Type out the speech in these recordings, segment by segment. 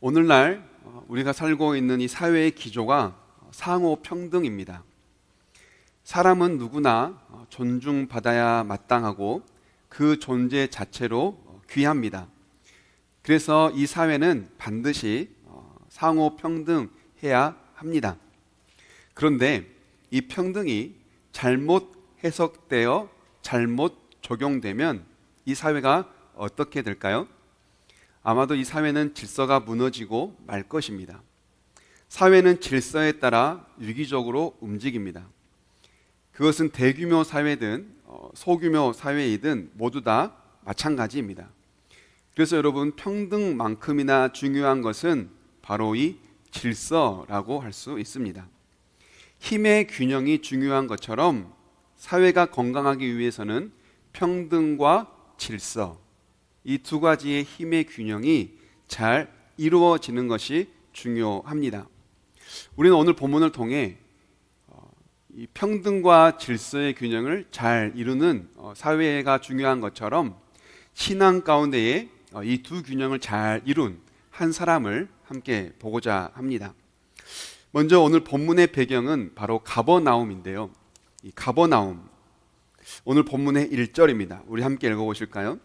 오늘날 우리가 살고 있는 이 사회의 기조가 상호 평등입니다. 사람은 누구나 존중받아야 마땅하고 그 존재 자체로 귀합니다. 그래서 이 사회는 반드시 상호 평등해야 합니다. 그런데 이 평등이 잘못 해석되어 잘못 적용되면 이 사회가 어떻게 될까요? 아마도 이 사회는 질서가 무너지고 말 것입니다. 사회는 질서에 따라 유기적으로 움직입니다. 그것은 대규모 사회든 소규모 사회이든 모두 다 마찬가지입니다. 그래서 여러분, 평등만큼이나 중요한 것은 바로 이 질서라고 할 수 있습니다. 힘의 균형이 중요한 것처럼 사회가 건강하기 위해서는 평등과 질서, 이 두 가지의 힘의 균형이 잘 이루어지는 것이 중요합니다. 우리는 오늘 본문을 통해 이 평등과 질서의 균형을 잘 이루는 사회가 중요한 것처럼 신앙 가운데에 이 두 균형을 잘 이룬 한 사람을 함께 보고자 합니다. 먼저 오늘 본문의 배경은 바로 가버나움인데요. 이 가버나움, 오늘 본문의 1절입니다. 우리 함께 읽어보실까요?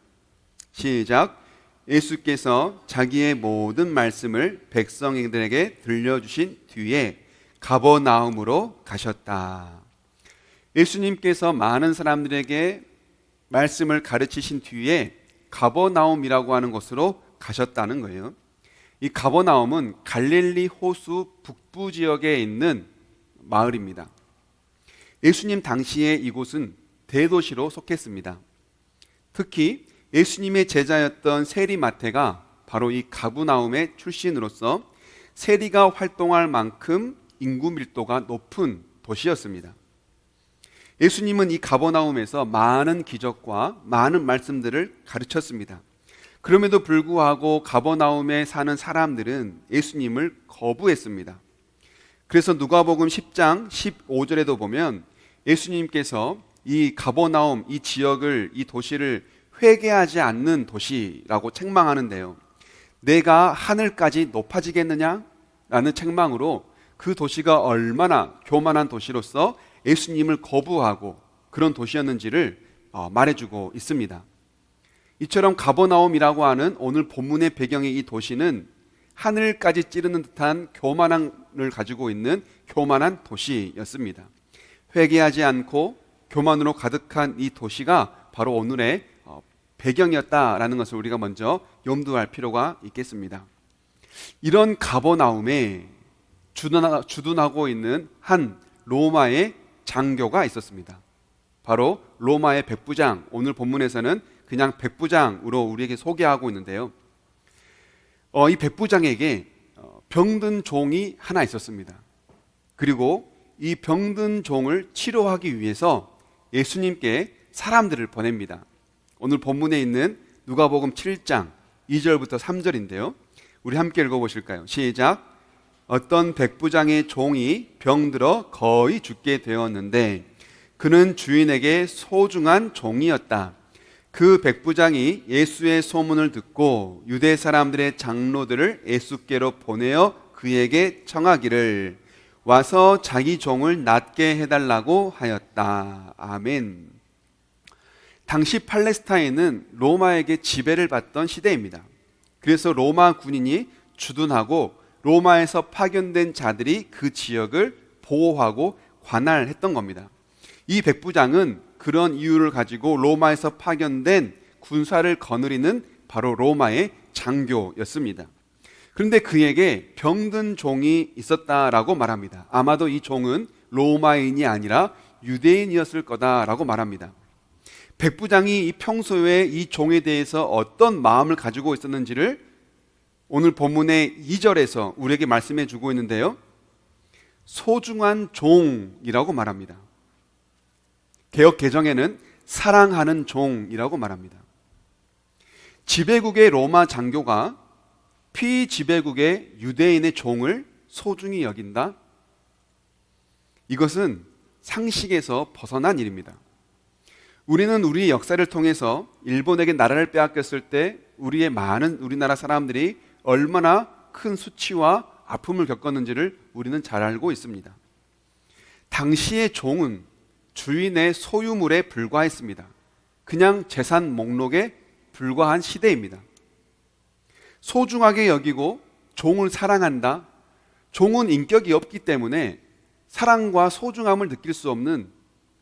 시작. 예수께서 자기의 모든 말씀을 백성들에게 들려주신 뒤에 가버나움으로 가셨다. 예수님께서 많은 사람들에게 말씀을 가르치신 뒤에 가버나움이라고 하는 곳으로 가셨다는 거예요. 이 가버나움은 갈릴리 호수 북부 지역에 있는 마을입니다. 예수님 당시에 이곳은 대도시로 속했습니다. 특히 예수님의 제자였던 세리 마태가 바로 이 가버나움의 출신으로서 세리가 활동할 만큼 인구 밀도가 높은 도시였습니다. 예수님은 이 가버나움에서 많은 기적과 많은 말씀들을 가르쳤습니다. 그럼에도 불구하고 가버나움에 사는 사람들은 예수님을 거부했습니다. 그래서 누가복음 10장 15절에도 보면 예수님께서 이 가버나움, 이 지역을, 이 도시를 회개하지 않는 도시라고 책망하는데요, 내가 하늘까지 높아지겠느냐? 라는 책망으로 그 도시가 얼마나 교만한 도시로서 예수님을 거부하고 그런 도시였는지를 말해주고 있습니다. 이처럼 가버나움이라고 하는 오늘 본문의 배경의 이 도시는 하늘까지 찌르는 듯한 교만함을 가지고 있는 교만한 도시였습니다. 회개하지 않고 교만으로 가득한 이 도시가 바로 오늘의 배경이었다라는 것을 우리가 먼저 염두할 필요가 있겠습니다. 이런 가버나움에 주둔하고 있는 한 로마의 장교가 있었습니다. 바로 로마의 백부장, 오늘 본문에서는 그냥 백부장으로 우리에게 소개하고 있는데요, 이 백부장에게 병든 종이 하나 있었습니다. 그리고 이 병든 종을 치료하기 위해서 예수님께 사람들을 보냅니다. 오늘 본문에 있는 누가복음 7장 2절부터 3절인데요, 우리 함께 읽어보실까요? 시작. 어떤 백부장의 종이 병들어 거의 죽게 되었는데 그는 주인에게 소중한 종이었다. 그 백부장이 예수의 소문을 듣고 유대 사람들의 장로들을 예수께로 보내어 그에게 청하기를 와서 자기 종을 낫게 해달라고 하였다. 아멘. 당시 팔레스타인은 로마에게 지배를 받던 시대입니다. 그래서 로마 군인이 주둔하고 로마에서 파견된 자들이 그 지역을 보호하고 관할했던 겁니다. 이 백부장은 그런 이유를 가지고 로마에서 파견된 군사를 거느리는 바로 로마의 장교였습니다. 그런데 그에게 병든 종이 있었다라고 말합니다. 아마도 이 종은 로마인이 아니라 유대인이었을 거다라고 말합니다. 백부장이 이 평소에 이 종에 대해서 어떤 마음을 가지고 있었는지를 오늘 본문의 2절에서 우리에게 말씀해 주고 있는데요, 소중한 종이라고 말합니다. 개역 개정에는 사랑하는 종이라고 말합니다. 지배국의 로마 장교가 피지배국의 유대인의 종을 소중히 여긴다? 이것은 상식에서 벗어난 일입니다. 우리는 우리의 역사를 통해서 일본에게 나라를 빼앗겼을 때 우리의 많은 우리나라 사람들이 얼마나 큰 수치와 아픔을 겪었는지를 우리는 잘 알고 있습니다. 당시의 종은 주인의 소유물에 불과했습니다. 그냥 재산 목록에 불과한 시대입니다. 소중하게 여기고 종을 사랑한다. 종은 인격이 없기 때문에 사랑과 소중함을 느낄 수 없는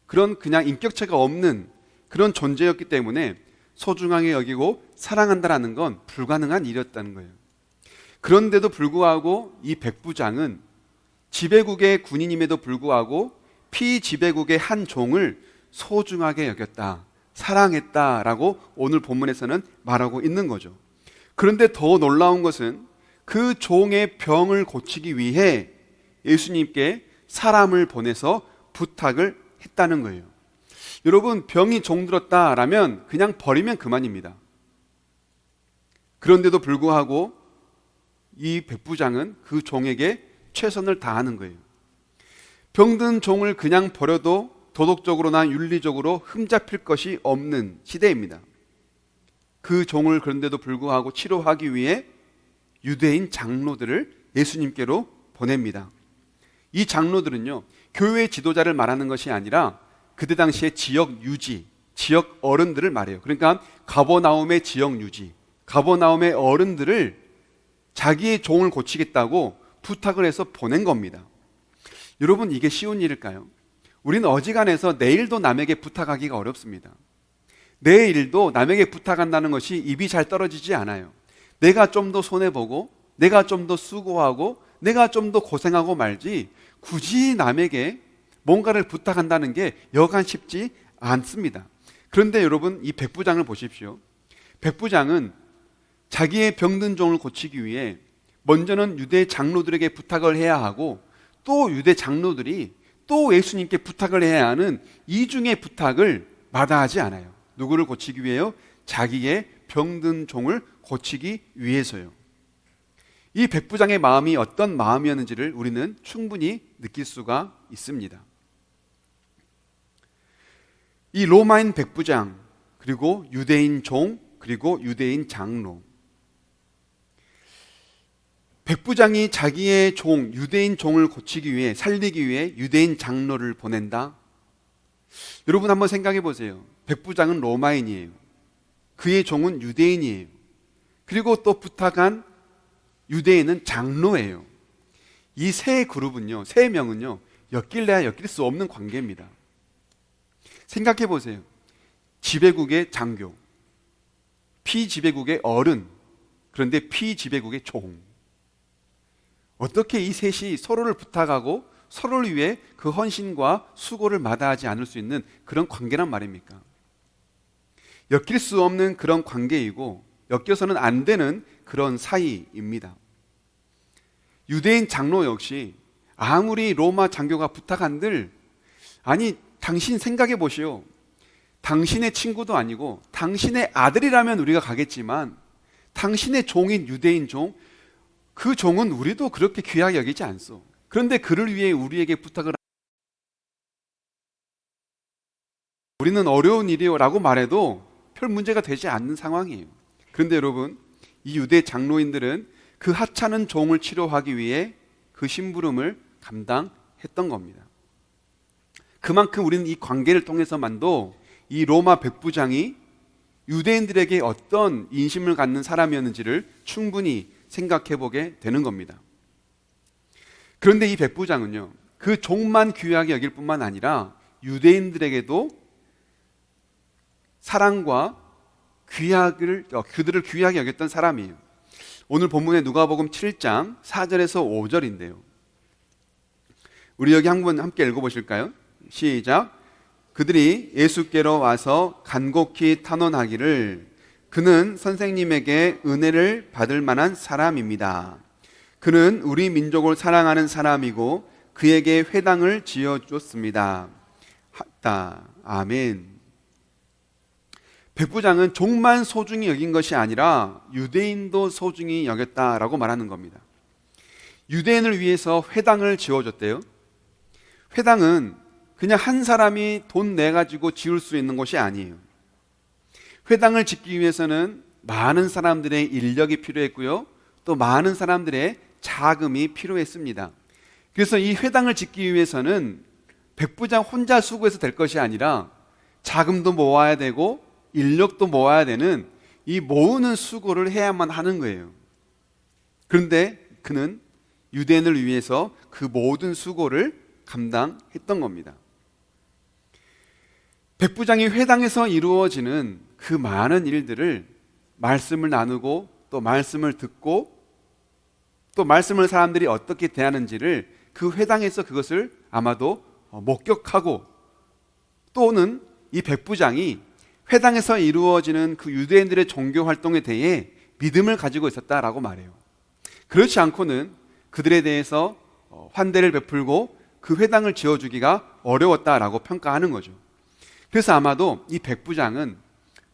그런 그냥 인격체가 없는 그런 존재였기 때문에 소중하게 여기고 사랑한다라는 건 불가능한 일이었다는 거예요. 그런데도 불구하고 이 백부장은 지배국의 군인임에도 불구하고 피지배국의 한 종을 소중하게 여겼다, 사랑했다라고 오늘 본문에서는 말하고 있는 거죠. 그런데 더 놀라운 것은 그 종의 병을 고치기 위해 예수님께 사람을 보내서 부탁을 했다는 거예요. 여러분, 병이 종들었다라면 그냥 버리면 그만입니다. 그런데도 불구하고 이 백부장은 그 종에게 최선을 다하는 거예요. 병든 종을 그냥 버려도 도덕적으로나 윤리적으로 흠잡힐 것이 없는 시대입니다. 그 종을 그런데도 불구하고 치료하기 위해 유대인 장로들을 예수님께로 보냅니다. 이 장로들은요, 교회 지도자를 말하는 것이 아니라 그때 당시에 지역 유지, 지역 어른들을 말해요. 그러니까 가버나움의 지역 유지, 가버나움의 어른들을 자기의 종을 고치겠다고 부탁을 해서 보낸 겁니다. 여러분, 이게 쉬운 일일까요? 우리는 어지간해서 내일도 남에게 부탁하기가 어렵습니다. 내일도 남에게 부탁한다는 것이 입이 잘 떨어지지 않아요. 내가 좀 더 손해보고 내가 좀 더 수고하고 내가 좀 더 고생하고 말지 굳이 남에게 뭔가를 부탁한다는 게 여간 쉽지 않습니다. 그런데 여러분, 이 백부장을 보십시오. 백부장은 자기의 병든 종을 고치기 위해 먼저는 유대 장로들에게 부탁을 해야 하고 또 유대 장로들이 또 예수님께 부탁을 해야 하는 이중의 부탁을 마다하지 않아요. 누구를 고치기 위해요? 자기의 병든 종을 고치기 위해서요. 이 백부장의 마음이 어떤 마음이었는지를 우리는 충분히 느낄 수가 있습니다. 이 로마인 백부장, 그리고 유대인 종, 그리고 유대인 장로. 백부장이 자기의 종, 유대인 종을 고치기 위해, 살리기 위해 유대인 장로를 보낸다? 여러분 한번 생각해 보세요. 백부장은 로마인이에요. 그의 종은 유대인이에요. 그리고 또 부탁한 유대인은 장로예요. 이 세 그룹은요, 세 명은요, 엮일래야 엮일 수 없는 관계입니다. 생각해 보세요. 지배국의 장교, 피지배국의 어른, 그런데 피지배국의 종. 어떻게 이 셋이 서로를 부탁하고 서로를 위해 그 헌신과 수고를 마다하지 않을 수 있는 그런 관계란 말입니까? 엮일 수 없는 그런 관계이고 엮여서는 안 되는 그런 사이입니다. 유대인 장로 역시 아무리 로마 장교가 부탁한들, 아니 당신 생각해 보시오. 당신의 친구도 아니고 당신의 아들이라면 우리가 가겠지만 당신의 종인 유대인 종, 그 종은 우리도 그렇게 귀하게 여기지 않소. 그런데 그를 위해 우리에게 부탁을 우리는 어려운 일이요 라고 말해도 별 문제가 되지 않는 상황이에요. 그런데 여러분, 이 유대 장로인들은 그 하찮은 종을 치료하기 위해 그 심부름을 감당했던 겁니다. 그만큼 우리는 이 관계를 통해서만도 이 로마 백부장이 유대인들에게 어떤 인심을 갖는 사람이었는지를 충분히 생각해 보게 되는 겁니다. 그런데 이 백부장은요, 그 종만 귀하게 여길 뿐만 아니라 유대인들에게도 사랑과 그들을 귀하게 여겼던 사람이에요. 오늘 본문의 누가복음 7장 4절에서 5절인데요. 우리 여기 한번 함께 읽어보실까요? 시작. 그들이 예수께로 와서 간곡히 탄원하기를 그는 선생님에게 은혜를 받을 만한 사람입니다. 그는 우리 민족을 사랑하는 사람이고 그에게 회당을 지어줬습니다. 아멘. 백부장은 종만 소중히 여긴 것이 아니라 유대인도 소중히 여겼다라고 말하는 겁니다. 유대인을 위해서 회당을 지어줬대요. 회당은 그냥 한 사람이 돈 내가지고 지을 수 있는 곳이 아니에요. 회당을 짓기 위해서는 많은 사람들의 인력이 필요했고요, 또 많은 사람들의 자금이 필요했습니다. 그래서 이 회당을 짓기 위해서는 백부장 혼자 수고해서 될 것이 아니라 자금도 모아야 되고 인력도 모아야 되는 이 모으는 수고를 해야만 하는 거예요. 그런데 그는 유대인을 위해서 그 모든 수고를 감당했던 겁니다. 백부장이 회당에서 이루어지는 그 많은 일들을 말씀을 나누고 또 말씀을 듣고 또 말씀을 사람들이 어떻게 대하는지를 그 회당에서 그것을 아마도 목격하고 또는 이 백부장이 회당에서 이루어지는 그 유대인들의 종교 활동에 대해 믿음을 가지고 있었다라고 말해요. 그렇지 않고는 그들에 대해서 환대를 베풀고 그 회당을 지어주기가 어려웠다라고 평가하는 거죠. 그래서 아마도 이 백부장은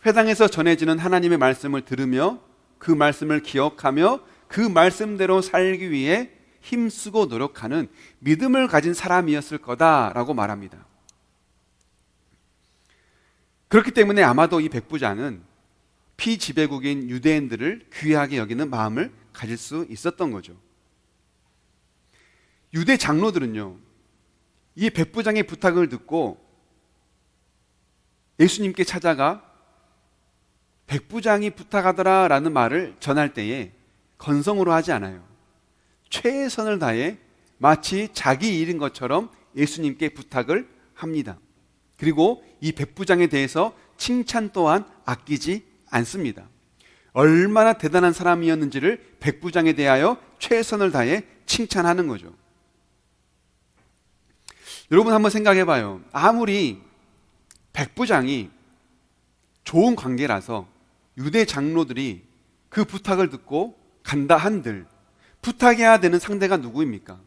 회당에서 전해지는 하나님의 말씀을 들으며 그 말씀을 기억하며 그 말씀대로 살기 위해 힘쓰고 노력하는 믿음을 가진 사람이었을 거다라고 말합니다. 그렇기 때문에 아마도 이 백부장은 피지배국인 유대인들을 귀하게 여기는 마음을 가질 수 있었던 거죠. 유대 장로들은요, 이 백부장의 부탁을 듣고 예수님께 찾아가 백부장이 부탁하더라 라는 말을 전할 때에 건성으로 하지 않아요. 최선을 다해 마치 자기 일인 것처럼 예수님께 부탁을 합니다. 그리고 이 백부장에 대해서 칭찬 또한 아끼지 않습니다. 얼마나 대단한 사람이었는지를 백부장에 대하여 최선을 다해 칭찬하는 거죠. 여러분 한번 생각해 봐요. 아무리 백부장이 좋은 관계라서 유대 장로들이 그 부탁을 듣고 간다 한들 부탁해야 되는 상대가 누구입니까?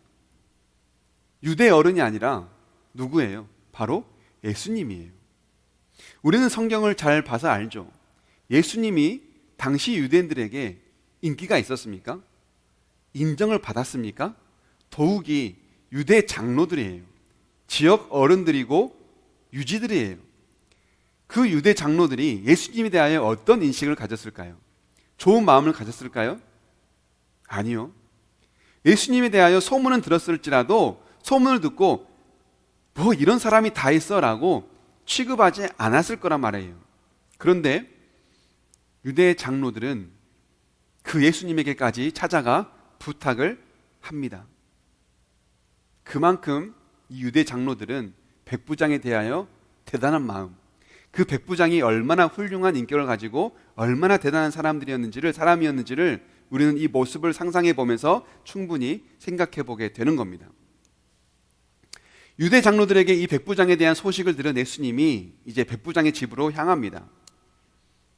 유대 어른이 아니라 누구예요? 바로 예수님이에요. 우리는 성경을 잘 봐서 알죠. 예수님이 당시 유대인들에게 인기가 있었습니까? 인정을 받았습니까? 더욱이 유대 장로들이에요. 지역 어른들이고 유지들이에요. 그 유대 장로들이 예수님에 대하여 어떤 인식을 가졌을까요? 좋은 마음을 가졌을까요? 아니요. 예수님에 대하여 소문은 들었을지라도 소문을 듣고 뭐 이런 사람이 다 있어 라고 취급하지 않았을 거란 말이에요. 그런데 유대 장로들은 그 예수님에게까지 찾아가 부탁을 합니다. 그만큼 이 유대 장로들은 백부장에 대하여 대단한 마음, 그 백부장이 얼마나 훌륭한 인격을 가지고 얼마나 대단한 사람이었는지를 우리는 이 모습을 상상해 보면서 충분히 생각해 보게 되는 겁니다. 유대 장로들에게 이 백부장에 대한 소식을 들은 예수님이 이제 백부장의 집으로 향합니다.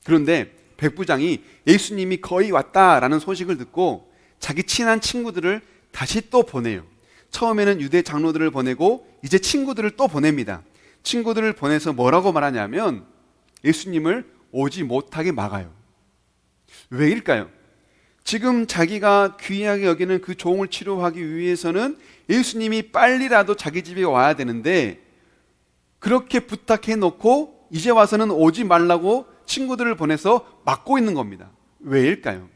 그런데 백부장이 예수님이 거의 왔다라는 소식을 듣고 자기 친한 친구들을 다시 또 보내요. 처음에는 유대 장로들을 보내고 이제 친구들을 또 보냅니다. 친구들을 보내서 뭐라고 말하냐면 예수님을 오지 못하게 막아요. 왜일까요? 지금 자기가 귀하게 여기는 그 종을 치료하기 위해서는 예수님이 빨리라도 자기 집에 와야 되는데 그렇게 부탁해 놓고 이제 와서는 오지 말라고 친구들을 보내서 막고 있는 겁니다. 왜일까요?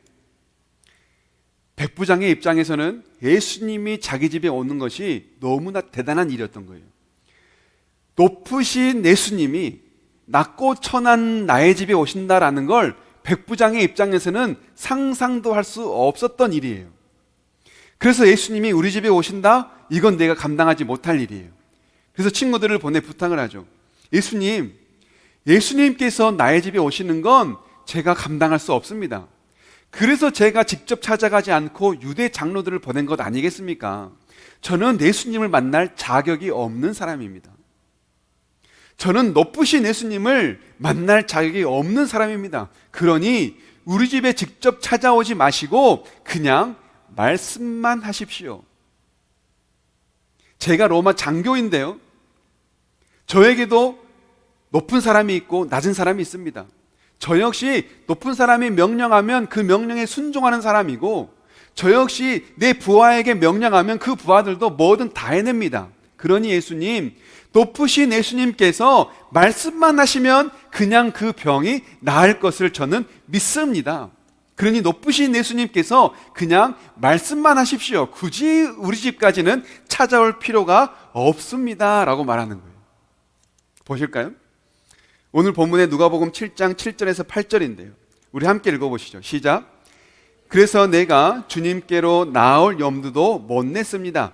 백부장의 입장에서는 예수님이 자기 집에 오는 것이 너무나 대단한 일이었던 거예요. 높으신 예수님이 낮고 천한 나의 집에 오신다라는 걸 백부장의 입장에서는 상상도 할 수 없었던 일이에요. 그래서 예수님이 우리 집에 오신다? 이건 내가 감당하지 못할 일이에요. 그래서 친구들을 보내 부탁을 하죠. 예수님께서 나의 집에 오시는 건 제가 감당할 수 없습니다. 그래서 제가 직접 찾아가지 않고 유대 장로들을 보낸 것 아니겠습니까? 저는 예수님을 만날 자격이 없는 사람입니다. 저는 높으신 예수님을 만날 자격이 없는 사람입니다. 그러니 우리 집에 직접 찾아오지 마시고 그냥 말씀만 하십시오. 제가 로마 장교인데요, 저에게도 높은 사람이 있고 낮은 사람이 있습니다. 저 역시 높은 사람이 명령하면 그 명령에 순종하는 사람이고 저 역시 내 부하에게 명령하면 그 부하들도 뭐든 다 해냅니다. 그러니 예수님, 높으신 예수님께서 말씀만 하시면 그냥 그 병이 나을 것을 저는 믿습니다. 그러니 높으신 예수님께서 그냥 말씀만 하십시오. 굳이 우리 집까지는 찾아올 필요가 없습니다 라고 말하는 거예요. 보실까요? 오늘 본문의 누가복음 7장 7절에서 8절인데요. 우리 함께 읽어보시죠. 시작. 그래서 내가 주님께로 나올 염두도 못 냈습니다.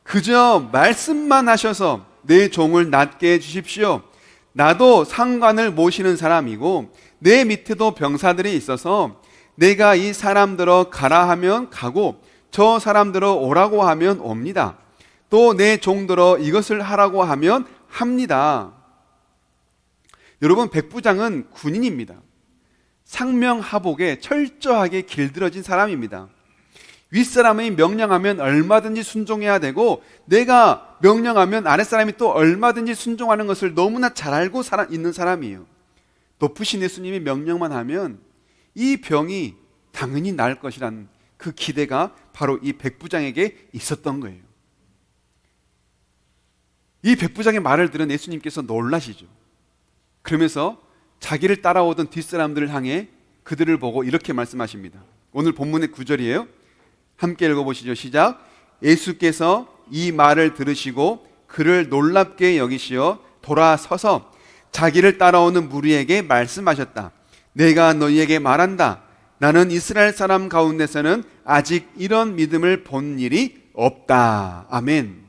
그저 말씀만 하셔서 내 종을 낫게 해주십시오. 나도 상관을 모시는 사람이고 내 밑에도 병사들이 있어서 내가 이 사람들어 가라 하면 가고 저 사람들어 오라고 하면 옵니다. 또 내 종들어 이것을 하라고 하면 합니다. 여러분, 백부장은 군인입니다. 상명하복에 철저하게 길들여진 사람입니다. 윗사람이 명령하면 얼마든지 순종해야 되고 내가 명령하면 아랫사람이 또 얼마든지 순종하는 것을 너무나 잘 알고 있는 사람이에요. 높으신 예수님이 명령만 하면 이 병이 당연히 나을 것이라는 그 기대가 바로 이 백부장에게 있었던 거예요. 이 백부장의 말을 들은 예수님께서 놀라시죠. 그러면서 자기를 따라오던 뒷사람들을 향해 그들을 보고 이렇게 말씀하십니다. 오늘 본문의 9절이에요. 함께 읽어보시죠. 시작. 예수께서 이 말을 들으시고 그를 놀랍게 여기시어 돌아서서 자기를 따라오는 무리에게 말씀하셨다. 내가 너희에게 말한다. 나는 이스라엘 사람 가운데서는 아직 이런 믿음을 본 일이 없다. 아멘.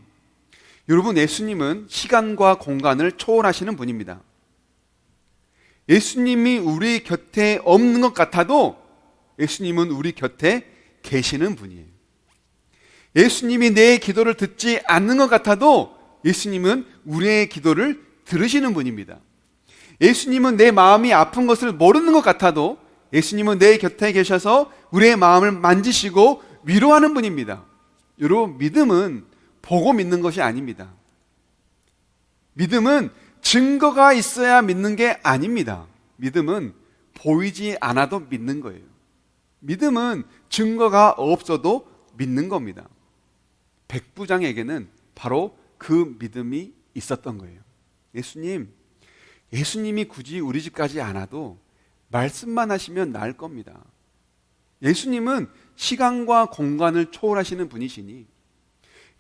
여러분, 예수님은 시간과 공간을 초월하시는 분입니다. 예수님이 우리 곁에 없는 것 같아도 예수님은 우리 곁에 계시는 분이에요. 예수님이 내 기도를 듣지 않는 것 같아도 예수님은 우리의 기도를 들으시는 분입니다. 예수님은 내 마음이 아픈 것을 모르는 것 같아도 예수님은 내 곁에 계셔서 우리의 마음을 만지시고 위로하는 분입니다. 여러분, 믿음은 보고 믿는 것이 아닙니다. 믿음은 증거가 있어야 믿는 게 아닙니다. 믿음은 보이지 않아도 믿는 거예요. 믿음은 증거가 없어도 믿는 겁니다. 백부장에게는 바로 그 믿음이 있었던 거예요. 예수님이 굳이 우리 집까지 안 와도 말씀만 하시면 나을 겁니다. 예수님은 시간과 공간을 초월하시는 분이시니,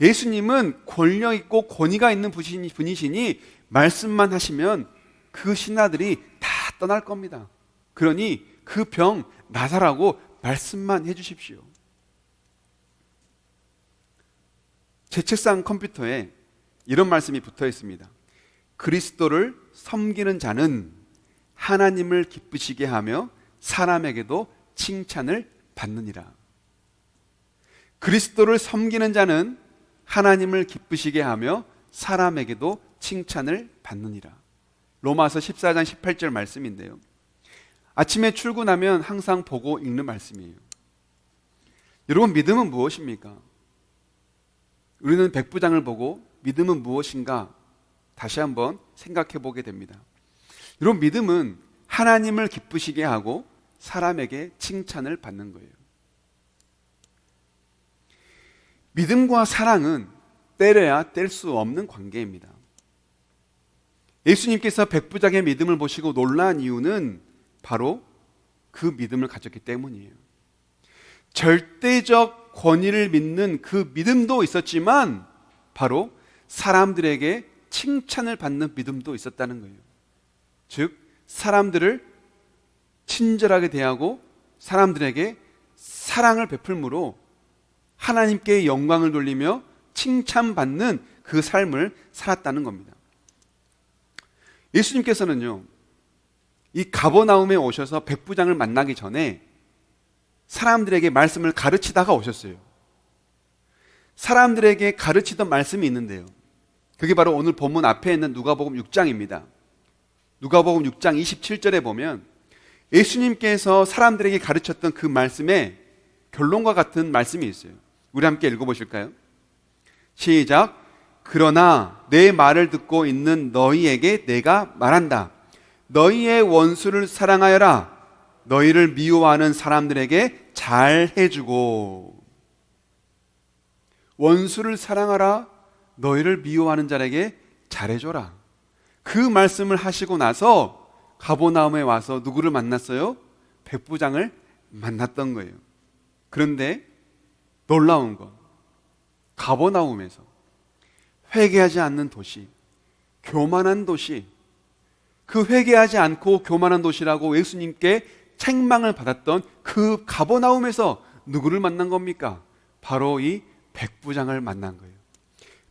예수님은 권력 있고 권위가 있는 분이시니 말씀만 하시면 그 신하들이 다 떠날 겁니다. 그러니 그 병 나사라고 말씀만 해주십시오. 제 책상 컴퓨터에 이런 말씀이 붙어 있습니다. 그리스도를 섬기는 자는 하나님을 기쁘시게 하며 사람에게도 칭찬을 받느니라. 그리스도를 섬기는 자는 하나님을 기쁘시게 하며 사람에게도 칭찬을 받느니라. 로마서 14장 18절 말씀인데요. 아침에 출근하면 항상 보고 읽는 말씀이에요. 여러분, 믿음은 무엇입니까? 우리는 백부장을 보고 믿음은 무엇인가 다시 한번 생각해 보게 됩니다. 여러분, 믿음은 하나님을 기쁘시게 하고 사람에게 칭찬을 받는 거예요. 믿음과 사랑은 때려야 뗄 수 없는 관계입니다. 예수님께서 백부장의 믿음을 보시고 놀란 이유는 바로 그 믿음을 가졌기 때문이에요. 절대적 권위를 믿는 그 믿음도 있었지만 바로 사람들에게 칭찬을 받는 믿음도 있었다는 거예요. 즉, 사람들을 친절하게 대하고 사람들에게 사랑을 베풀므로 하나님께 영광을 돌리며 칭찬받는 그 삶을 살았다는 겁니다. 예수님께서는요, 이 가버나움에 오셔서 백부장을 만나기 전에 사람들에게 말씀을 가르치다가 오셨어요. 사람들에게 가르치던 말씀이 있는데요, 그게 바로 오늘 본문 앞에 있는 누가복음 6장입니다. 누가복음 6장 27절에 보면 예수님께서 사람들에게 가르쳤던 그 말씀에 결론과 같은 말씀이 있어요. 우리 함께 읽어보실까요? 시작. 그러나 내 말을 듣고 있는 너희에게 내가 말한다. 너희의 원수를 사랑하여라. 너희를 미워하는 사람들에게 잘 해주고. 원수를 사랑하라. 너희를 미워하는 자에게 잘해줘라. 그 말씀을 하시고 나서 가버나움에 와서 누구를 만났어요? 백부장을 만났던 거예요. 그런데 놀라운 건 가버나움에서 회개하지 않는 도시, 교만한 도시, 그 회개하지 않고 교만한 도시라고 예수님께 책망을 받았던 그 가버나움에서 누구를 만난 겁니까? 바로 이 백부장을 만난 거예요.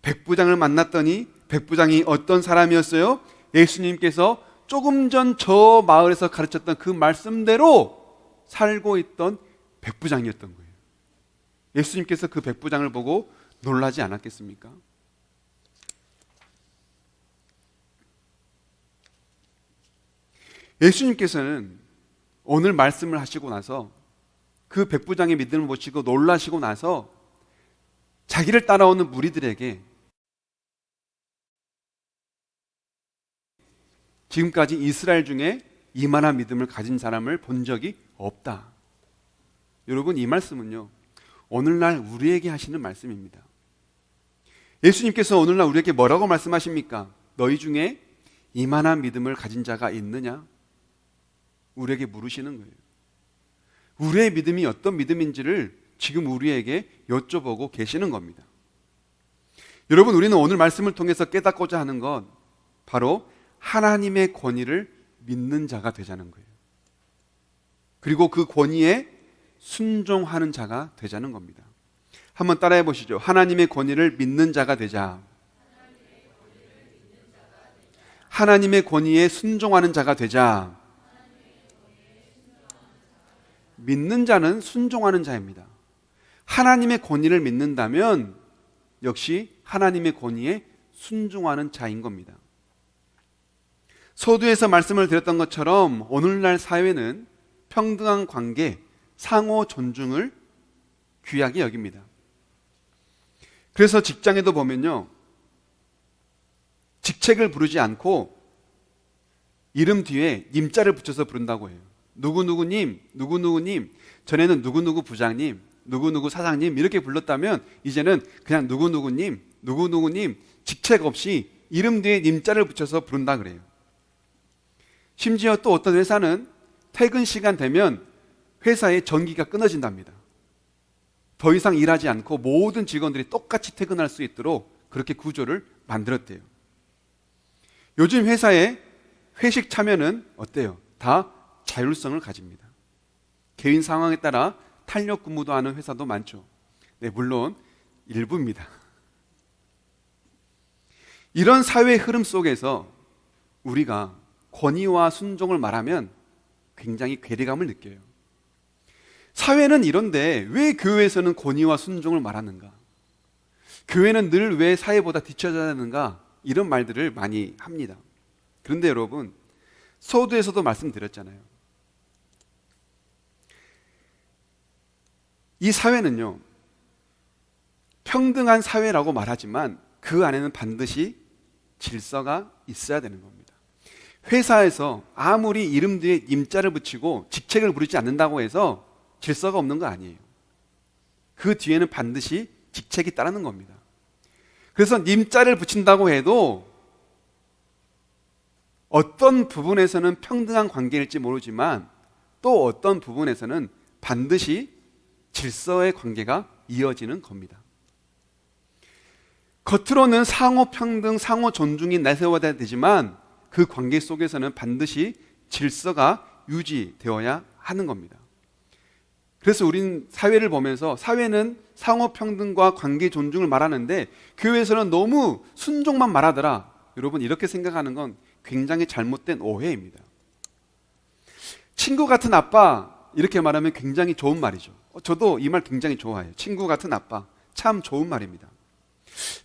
백부장을 만났더니 백부장이 어떤 사람이었어요? 예수님께서 조금 전 저 마을에서 가르쳤던 그 말씀대로 살고 있던 백부장이었던 거예요. 예수님께서 그 백부장을 보고 놀라지 않았겠습니까? 예수님께서는 오늘 말씀을 하시고 나서 그 백부장의 믿음을 보시고 놀라시고 나서 자기를 따라오는 무리들에게 지금까지 이스라엘 중에 이만한 믿음을 가진 사람을 본 적이 없다. 여러분, 이 말씀은요, 오늘날 우리에게 하시는 말씀입니다. 예수님께서 오늘날 우리에게 뭐라고 말씀하십니까? 너희 중에 이만한 믿음을 가진 자가 있느냐? 우리에게 물으시는 거예요. 우리의 믿음이 어떤 믿음인지를 지금 우리에게 여쭤보고 계시는 겁니다. 여러분, 우리는 오늘 말씀을 통해서 깨닫고자 하는 건 바로 하나님의 권위를 믿는 자가 되자는 거예요. 그리고 그 권위에 순종하는 자가 되자는 겁니다. 한번 따라해 보시죠. 하나님의 권위를 믿는 자가 되자. 하나님의 권위에 순종하는 자가 되자. 믿는 자는 순종하는 자입니다. 하나님의 권위를 믿는다면 역시 하나님의 권위에 순종하는 자인 겁니다. 서두에서 말씀을 드렸던 것처럼 오늘날 사회는 평등한 관계, 상호 존중을 귀하게 여깁니다. 그래서 직장에도 보면요, 직책을 부르지 않고 이름 뒤에 님자를 붙여서 부른다고 해요. 누구누구님, 누구누구님, 전에는 누구누구 부장님, 누구누구 사장님 이렇게 불렀다면 이제는 그냥 누구누구님, 누구누구님 직책 없이 이름 뒤에 님자를 붙여서 부른다 그래요. 심지어 또 어떤 회사는 퇴근 시간 되면 회사의 전기가 끊어진답니다. 더 이상 일하지 않고 모든 직원들이 똑같이 퇴근할 수 있도록 그렇게 구조를 만들었대요. 요즘 회사에 회식 참여는 어때요? 다 자율성을 가집니다. 개인 상황에 따라 탄력 근무도 하는 회사도 많죠. 네, 물론 일부입니다. 이런 사회 흐름 속에서 우리가 권위와 순종을 말하면 굉장히 괴리감을 느껴요. 사회는 이런데 왜 교회에서는 권위와 순종을 말하는가? 교회는 늘 왜 사회보다 뒤처져야 하는가? 이런 말들을 많이 합니다. 그런데 여러분, 서두에서도 말씀드렸잖아요. 이 사회는요, 평등한 사회라고 말하지만 그 안에는 반드시 질서가 있어야 되는 겁니다. 회사에서 아무리 이름 뒤에 님자를 붙이고 직책을 부르지 않는다고 해서 질서가 없는 거 아니에요. 그 뒤에는 반드시 직책이 따르는 겁니다. 그래서 님자를 붙인다고 해도 어떤 부분에서는 평등한 관계일지 모르지만 또 어떤 부분에서는 반드시 질서의 관계가 이어지는 겁니다. 겉으로는 상호 평등, 상호 존중이 내세워야 되지만 그 관계 속에서는 반드시 질서가 유지되어야 하는 겁니다. 그래서 우린 사회를 보면서 사회는 상호 평등과 관계 존중을 말하는데 교회에서는 너무 순종만 말하더라. 여러분, 이렇게 생각하는 건 굉장히 잘못된 오해입니다. 친구 같은 아빠 이렇게 말하면 굉장히 좋은 말이죠. 저도 이 말 굉장히 좋아해요. 친구 같은 아빠 참 좋은 말입니다.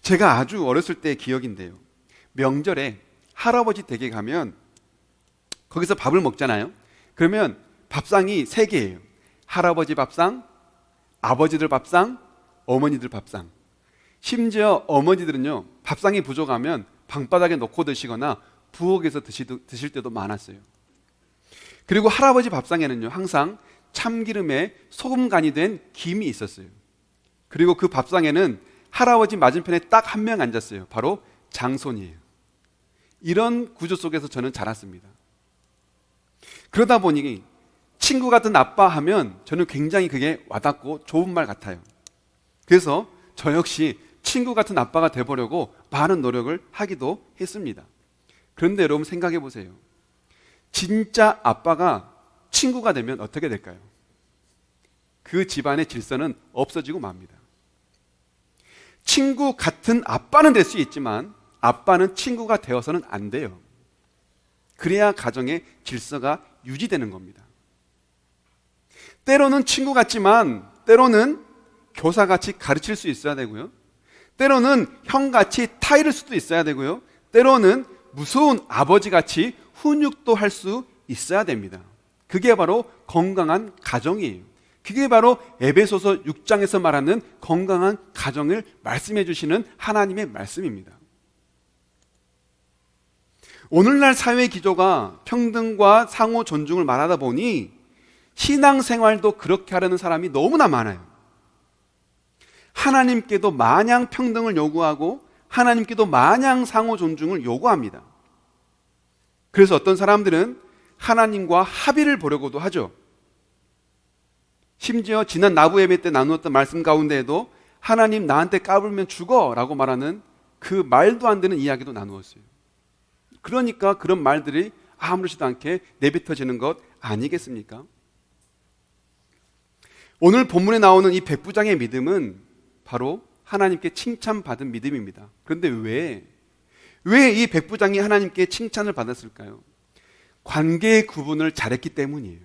제가 아주 어렸을 때의 기억인데요, 명절에 할아버지 댁에 가면 거기서 밥을 먹잖아요. 그러면 밥상이 3개예요. 할아버지 밥상, 아버지들 밥상, 어머니들 밥상. 심지어 어머니들은요, 밥상이 부족하면 방바닥에 놓고 드시거나 부엌에서 드실 때도 많았어요. 그리고 할아버지 밥상에는요, 항상 참기름에 소금 간이 된 김이 있었어요. 그리고 그 밥상에는 할아버지 맞은편에 딱 한 명 앉았어요. 바로 장손이에요. 이런 구조 속에서 저는 자랐습니다. 그러다 보니 친구 같은 아빠 하면 저는 굉장히 그게 와닿고 좋은 말 같아요. 그래서 저 역시 친구 같은 아빠가 되보려고 많은 노력을 하기도 했습니다. 그런데 여러분 생각해 보세요. 진짜 아빠가 친구가 되면 어떻게 될까요? 그 집안의 질서는 없어지고 맙니다. 친구 같은 아빠는 될 수 있지만 아빠는 친구가 되어서는 안 돼요. 그래야 가정의 질서가 유지되는 겁니다. 때로는 친구 같지만 때로는 교사같이 가르칠 수 있어야 되고요. 때로는 형같이 타이를 수도 있어야 되고요. 때로는 무서운 아버지같이 훈육도 할 수 있어야 됩니다. 그게 바로 건강한 가정이에요. 그게 바로 에베소서 6장에서 말하는 건강한 가정을 말씀해 주시는 하나님의 말씀입니다. 오늘날 사회 기조가 평등과 상호 존중을 말하다 보니 신앙생활도 그렇게 하려는 사람이 너무나 많아요. 하나님께도 마냥 평등을 요구하고 하나님께도 마냥 상호 존중을 요구합니다. 그래서 어떤 사람들은 하나님과 합의를 보려고도 하죠. 심지어 지난 나부 예배 때 나누었던 말씀 가운데에도 하나님 나한테 까불면 죽어 라고 말하는 그 말도 안 되는 이야기도 나누었어요. 그러니까 그런 말들이 아무렇지도 않게 내뱉어지는 것 아니겠습니까? 오늘 본문에 나오는 이 백부장의 믿음은 바로 하나님께 칭찬받은 믿음입니다. 그런데 왜 이 백부장이 하나님께 칭찬을 받았을까요? 관계의 구분을 잘했기 때문이에요.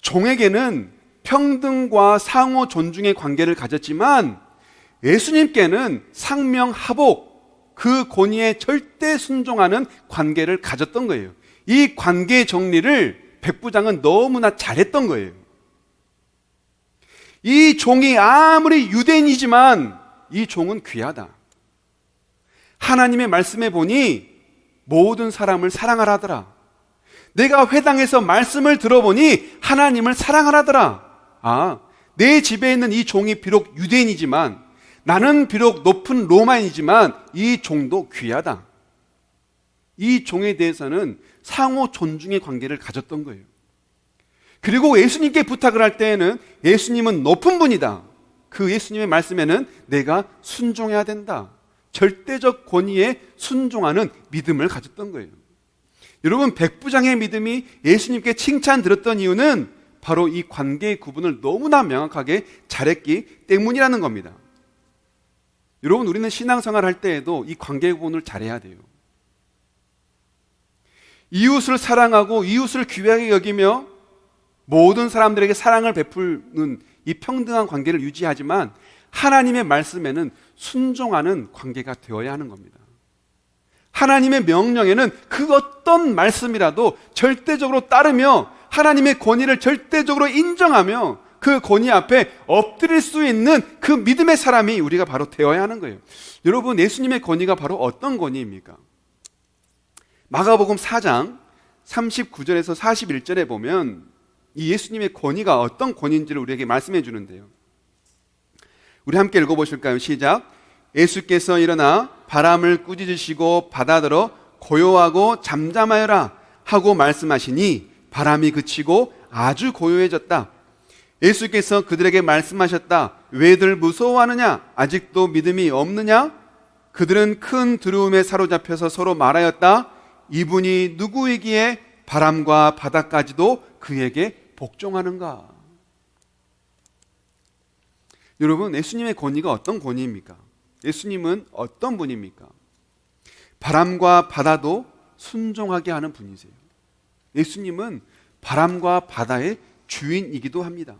종에게는 평등과 상호 존중의 관계를 가졌지만 예수님께는 상명하복, 그 권위에 절대 순종하는 관계를 가졌던 거예요. 이 관계 정리를 백부장은 너무나 잘했던 거예요. 이 종이 아무리 유대인이지만 이 종은 귀하다. 하나님의 말씀에 보니 모든 사람을 사랑하라더라. 내가 회당에서 말씀을 들어보니 하나님을 사랑하라더라. 내 집에 있는 이 종이 비록 유대인이지만 나는 비록 높은 로마인이지만 이 종도 귀하다. 이 종에 대해서는 상호 존중의 관계를 가졌던 거예요. 그리고 예수님께 부탁을 할 때에는 예수님은 높은 분이다. 그 예수님의 말씀에는 내가 순종해야 된다. 절대적 권위에 순종하는 믿음을 가졌던 거예요. 여러분, 백부장의 믿음이 예수님께 칭찬 들었던 이유는 바로 이 관계의 구분을 너무나 명확하게 잘했기 때문이라는 겁니다. 여러분, 우리는 신앙생활 할 때에도 이 관계의 구분을 잘해야 돼요. 이웃을 사랑하고 이웃을 귀하게 여기며 모든 사람들에게 사랑을 베푸는 이 평등한 관계를 유지하지만 하나님의 말씀에는 순종하는 관계가 되어야 하는 겁니다. 하나님의 명령에는 그 어떤 말씀이라도 절대적으로 따르며 하나님의 권위를 절대적으로 인정하며 그 권위 앞에 엎드릴 수 있는 그 믿음의 사람이 우리가 바로 되어야 하는 거예요. 여러분, 예수님의 권위가 바로 어떤 권위입니까? 마가복음 4장 39절에서 41절에 보면 이 예수님의 권위가 어떤 권위인지를 우리에게 말씀해 주는데요. 우리 함께 읽어보실까요? 시작. 예수께서 일어나 바람을 꾸짖으시고 바다더러 고요하고 잠잠하여라 하고 말씀하시니 바람이 그치고 아주 고요해졌다. 예수께서 그들에게 말씀하셨다. 왜들 무서워하느냐? 아직도 믿음이 없느냐? 그들은 큰 두려움에 사로잡혀서 서로 말하였다. 이분이 누구이기에 바람과 바다까지도 그에게 복종하는가? 여러분, 예수님의 권위가 어떤 권위입니까? 예수님은 어떤 분입니까? 바람과 바다도 순종하게 하는 분이세요. 예수님은 바람과 바다의 주인이기도 합니다.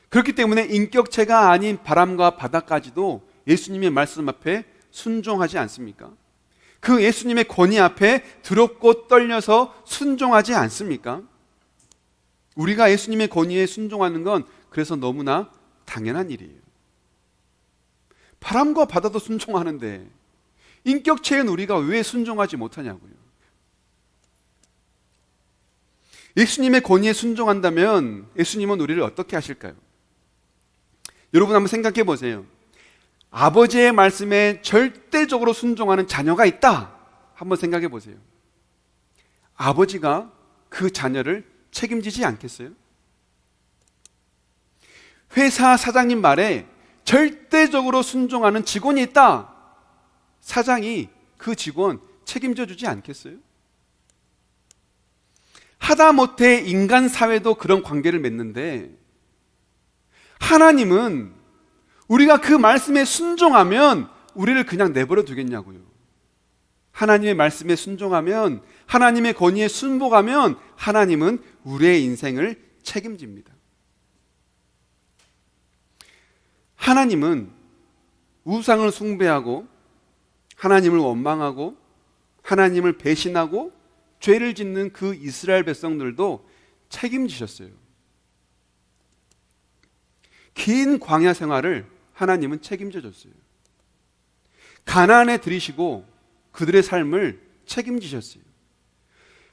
그렇기 때문에 인격체가 아닌 바람과 바다까지도 예수님의 말씀 앞에 순종하지 않습니까? 그 예수님의 권위 앞에 두렵고 떨려서 순종하지 않습니까? 우리가 예수님의 권위에 순종하는 건 그래서 너무나 당연한 일이에요. 바람과 바다도 순종하는데 인격체인 우리가 왜 순종하지 못하냐고요. 예수님의 권위에 순종한다면 예수님은 우리를 어떻게 하실까요? 여러분 한번 생각해 보세요. 아버지의 말씀에 절대적으로 순종하는 자녀가 있다. 한번 생각해 보세요. 아버지가 그 자녀를 책임지지 않겠어요? 회사 사장님 말에 절대적으로 순종하는 직원이 있다. 사장이 그 직원 책임져 주지 않겠어요? 하다못해 인간 사회도 그런 관계를 맺는데 하나님은 우리가 그 말씀에 순종하면 우리를 그냥 내버려 두겠냐고요. 하나님의 말씀에 순종하면, 하나님의 권위에 순복하면 하나님은 우리의 인생을 책임집니다. 하나님은 우상을 숭배하고 하나님을 원망하고 하나님을 배신하고 죄를 짓는 그 이스라엘 백성들도 책임지셨어요. 긴 광야 생활을 하나님은 책임져 줬어요. 가나안에 들이시고 그들의 삶을 책임지셨어요.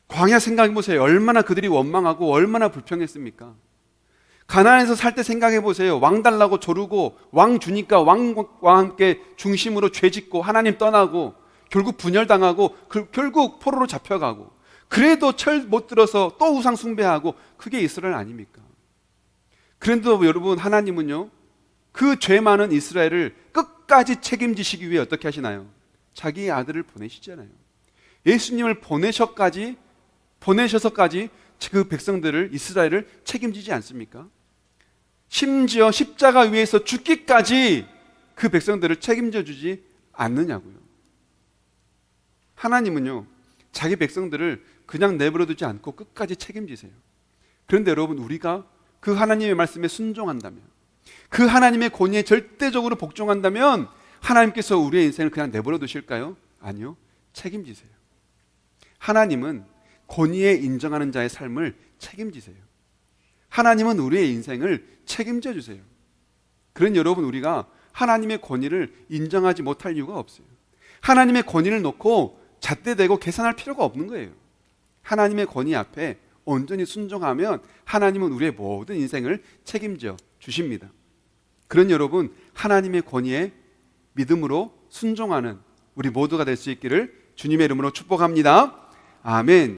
광야 생각해 보세요. 얼마나 그들이 원망하고 얼마나 불평했습니까? 가나안에서 살 때 생각해 보세요. 왕 달라고 조르고 왕 주니까 왕과 함께 중심으로 죄 짓고 하나님 떠나고 결국 분열당하고 결국 포로로 잡혀가고 그래도 철 못 들어서 또 우상 숭배하고 그게 이스라엘 아닙니까? 그런데도 여러분 하나님은요 그 죄 많은 이스라엘을 끝까지 책임지시기 위해 어떻게 하시나요? 자기의 아들을 보내시잖아요. 예수님을 보내셔서까지 그 백성들을 이스라엘을 책임지지 않습니까? 심지어 십자가 위에서 죽기까지 그 백성들을 책임져 주지 않느냐고요. 하나님은요 자기 백성들을 그냥 내버려 두지 않고 끝까지 책임지세요. 그런데 여러분 우리가 그 하나님의 말씀에 순종한다면, 그 하나님의 권위에 절대적으로 복종한다면 하나님께서 우리의 인생을 그냥 내버려 두실까요? 아니요, 책임지세요. 하나님은 권위에 인정하는 자의 삶을 책임지세요. 하나님은 우리의 인생을 책임져 주세요. 그런 여러분 우리가 하나님의 권위를 인정하지 못할 이유가 없어요. 하나님의 권위를 놓고 잣대대고 계산할 필요가 없는 거예요. 하나님의 권위 앞에 온전히 순종하면 하나님은 우리의 모든 인생을 책임져 주십니다. 그런 여러분 하나님의 권위에 믿음으로 순종하는 우리 모두가 될 수 있기를 주님의 이름으로 축복합니다. 아멘.